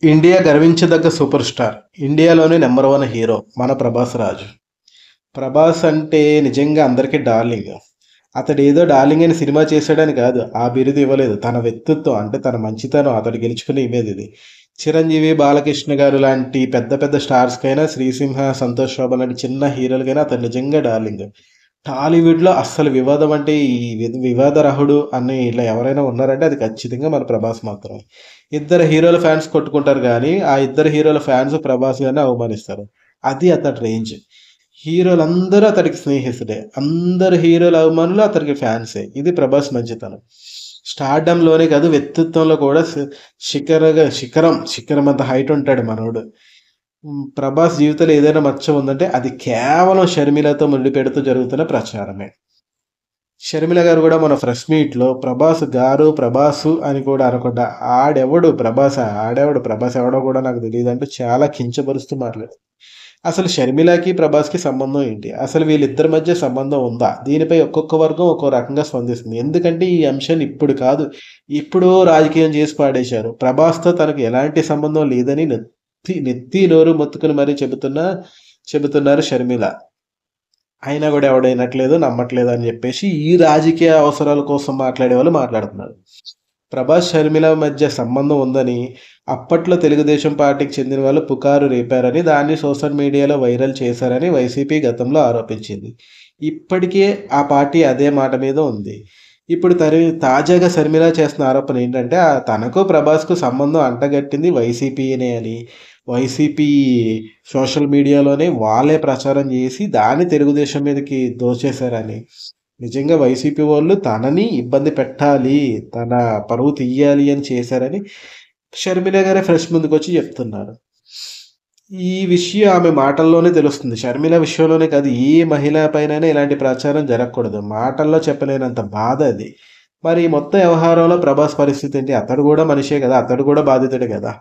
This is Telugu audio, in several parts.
ఇండియా గర్వించదగ్గ సూపర్ స్టార్. ఇండియాలోనే నెంబర్ 1 హీరో మన 'ప్రభాస్ రాజు'. 'ప్రభాస్' అంటే నిజంగా అందరికీ డార్లింగ్. అతడేదో డార్లింగ్ అని సినిమా చేశాడని కాదు. ఆ బిరుదు ఇవ్వలేదు. తన వ్యక్తిత్వం అంటే తన మంచితనం అతడు గెలుచుకునే ఇమేజ్ ఇది. చిరంజీవి, బాలకృష్ణ గారు లాంటి పెద్ద పెద్ద స్టార్స్‌కైనా, శ్రీసింహ, సంతోష్ శోభన్ లాంటి చిన్న హీరోలకైనా అతను నిజంగా డార్లింగ్. టాలీవుడ్‌లో అస్సలు వివాదం అంటే ఈ వివాదరహుడు అని ఇలా ఎవరైనా ఉన్నారంటే అది ఖచ్చితంగా మన 'ప్రభాస్' మాత్రమే. ఇద్దరు హీరోల ఫ్యాన్స్ కొట్టుకుంటారు గానీ, ఆ ఇద్దరు హీరోల ఫ్యాన్స్ 'ప్రభాస్' గారిని అవమానిస్తారు. అది అతడి రేంజ్. హీరోలందరూ అతడికి స్నేహితులే. అందరు హీరోల అభిమానులు అతనికి ఫ్యాన్సే. ఇది 'ప్రభాస్' మంచితనం. స్టార్డమ్‌లోనే కాదు వ్యక్తిత్వంలో కూడా శిఖరం అంత హైట్ ఉంటాడు మనోడు. 'ప్రభాస్' జీవితంలో ఏదైనా మచ్చ ఉందంటే అది కేవలం షర్మిలతో ముడిపెడుతూ జరుగుతున్న ప్రచారమే. షర్మిల గారు కూడా మన ప్రెస్ మీట్‌లో 'ప్రభాస్ గారు, ప్రభాసు' అని కూడా అనకుండా ఆడెవడు ప్రభాసా? ఆడెవడు ప్రభాస్ ఎవడో కూడా నాకు తెలీదంటూ చాలా కించపరుస్తూ మాట్లాడారు. అసలు షర్మిలకి, ప్రభాస్‌కి సంబంధం ఏంటి? అసలు వీళ్ళిద్దరి మధ్య సంబంధం ఉందా? దీనిపై ఒక్కొక్క వర్గం ఒక్కో రకంగా స్పందిస్తుంది. ఎందుకంటే ఈ అంశాన్ని ఇప్పుడు కాదు, ఎప్పుడో రాజకీయం చేసి పాడేశారు. ప్రభాస్‌తో తనకు ఎలాంటి సంబంధం లేదని నెత్తి నోరు మొత్తుకుని మరీ చెబుతున్నారు షర్మిల. అయినా కూడా ఎవడు వినట్లేదు, నమ్మట్లేదు అని చెప్పేసి ఈ రాజకీయ అవసరాల కోసం మాట్లాడేవాళ్ళు మాట్లాడుతున్నారు. ప్రభాస్, షర్మిల మధ్య సంబంధం ఉందని అప్పట్లో తెలుగుదేశం పార్టీకి చెందిన వాళ్ళు పుకారు రేపారని, దాన్ని సోషల్ మీడియాలో వైరల్ చేశారని వైసీపీ గతంలో ఆరోపించింది. ఇప్పటికే ఆ పార్టీ అదే మాట మీద ఉంది. ఇప్పుడు తాజాగా షర్మిల చేస్తున్న ఆరోపణ ఏంటంటే తనకు ప్రభాస్‌కు సంబంధం అంటగట్టింది వైసీపీనే అని, వైసీపీ సోషల్ మీడియాలోనే వాళ్ళే ప్రచారం చేసి దాన్ని తెలుగుదేశం మీదకి దోచేశారని. నిజంగా వైసీపీ వాళ్ళు తనని ఇబ్బంది పెట్టాలి, తన పరువు తీయాలి అని చేశారని షర్మిల గారే ప్రెస్ ముందుకొచ్చి చెప్తున్నారు. ఈ విషయం ఆమె మాటల్లోనే తెలుస్తుంది. షర్మిల విషయంలోనే కాదు, ఏ మహిళ పైనైనా ఇలాంటి ప్రచారం జరగకూడదు. మాటల్లో చెప్పలేనంత బాధ అది. మరి మొత్తం వ్యవహారంలో ప్రభాస్ పరిస్థితి ఏంటి? అతడు కూడా మనిషే కదా! అతడు కూడా బాధితుడే కదా!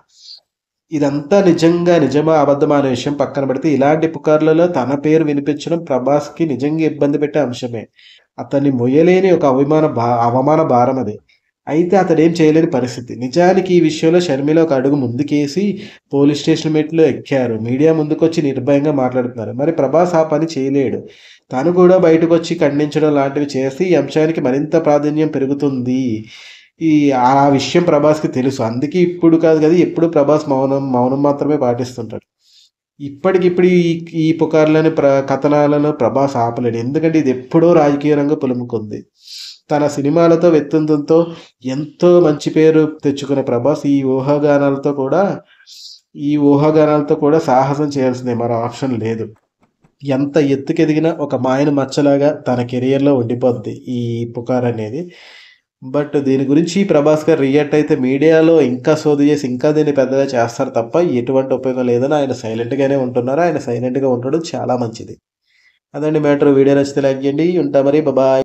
ఇదంతా నిజమా? అబద్ధమా? అనే విషయం పక్కన పెడితే ఇలాంటి పుకార్లలో తన పేరు వినిపించడం ప్రభాస్‌కి నిజంగా ఇబ్బంది పెట్టే అంశమే. అతన్ని మొయ్యలేని ఒక అవమాన భారం అది. అయితే అతడేం చేయలేని పరిస్థితి. నిజానికి ఈ విషయంలో షర్మిల ఒక అడుగు ముందుకేసి పోలీస్ స్టేషన్ మెట్లు ఎక్కారు. మీడియా ముందుకొచ్చి నిర్భయంగా మాట్లాడుతున్నారు. మరి ప్రభాస్ ఆ పని చేయలేడు. తను కూడా బయటకొచ్చి ఖండించడం లాంటివి చేస్తే ఈ అంశానికి మరింత ప్రాధాన్యం పెరుగుతుంది. ఆ విషయం ప్రభాస్‌కి తెలుసు. అందుకే ఇప్పుడు కాదు కదా, ఎప్పుడు ప్రభాస్ మౌనం మాత్రమే పాటిస్తుంటాడు. ఇప్పటికిప్పుడు ఈ పుకార్లని కథనాలను ప్రభాస్ ఆపలేడు. ఎందుకంటే ఇది ఎప్పుడో రాజకీయ రంగం పులుముకుంది. తన సినిమాలతో వ్యక్తిత్వంతో ఎంతో మంచి పేరు తెచ్చుకున్న ప్రభాస్ ఈ ఊహాగానాలతో కూడా సాహసం చేయాల్సిందే, మరో ఆప్షన్ లేదు. ఎంత ఎత్తుకెదిగినా ఒక మాయన మచ్చలాగా తన కెరియర్‌లో ఉండిపోద్ది ఈ పుకార్ అనేది. బట్ దీని గురించి ప్రభాస్ గారు రియాక్ట్ అయితే మీడియాలో ఇంకా సోది చేసి ఇంకా దీన్ని పెద్దగా చేస్తారు తప్ప ఎటువంటి ఉపయోగం లేదని ఆయన సైలెంట్‌గానే ఉంటున్నారు. ఆయన సైలెంట్‌గా ఉండడం చాలా మంచిది. అదండి మ్యాటర్. వీడియో నచ్చితే లైక్ చేయండి. ఉంటా మరి. బాయ్.